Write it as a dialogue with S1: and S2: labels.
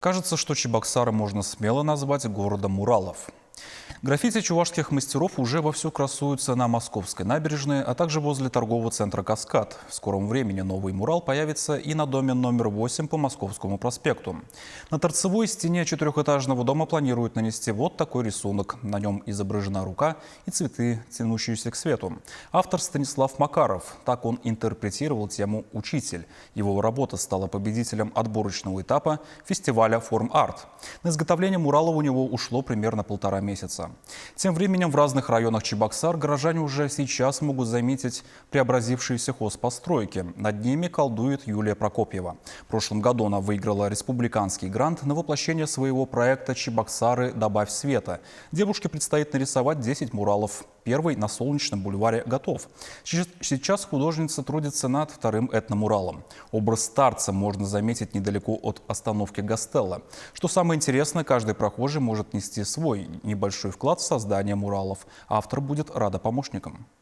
S1: Кажется, что Чебоксары можно смело назвать городом муралов. Граффити чувашских мастеров уже вовсю красуются на Московской набережной, а также возле торгового центра «Каскад». В скором времени новый мурал появится и на доме номер 8 по Московскому проспекту. На торцевой стене четырехэтажного дома планируют нанести вот такой рисунок. На нем изображена рука и цветы, тянущиеся к свету. Автор Станислав Макаров. Так он интерпретировал тему «Учитель». Его работа стала победителем отборочного этапа фестиваля «Форм-арт». На изготовление мурала у него ушло примерно 1,5 месяца. Тем временем в разных районах Чебоксар горожане уже сейчас могут заметить преобразившиеся хозпостройки. Над ними колдует Юлия Прокопьева. В прошлом году она выиграла республиканский грант на воплощение своего проекта «Чебоксары. Добавь света». Девушке предстоит нарисовать 10 муралов. Первый на Солнечном бульваре готов. Сейчас художница трудится над вторым этномуралом. Образ старца можно заметить недалеко от остановки Гастелло. Что самое интересное, каждый прохожий может нести свой небольшой вклад в создание муралов. Автор будет рада помощникам.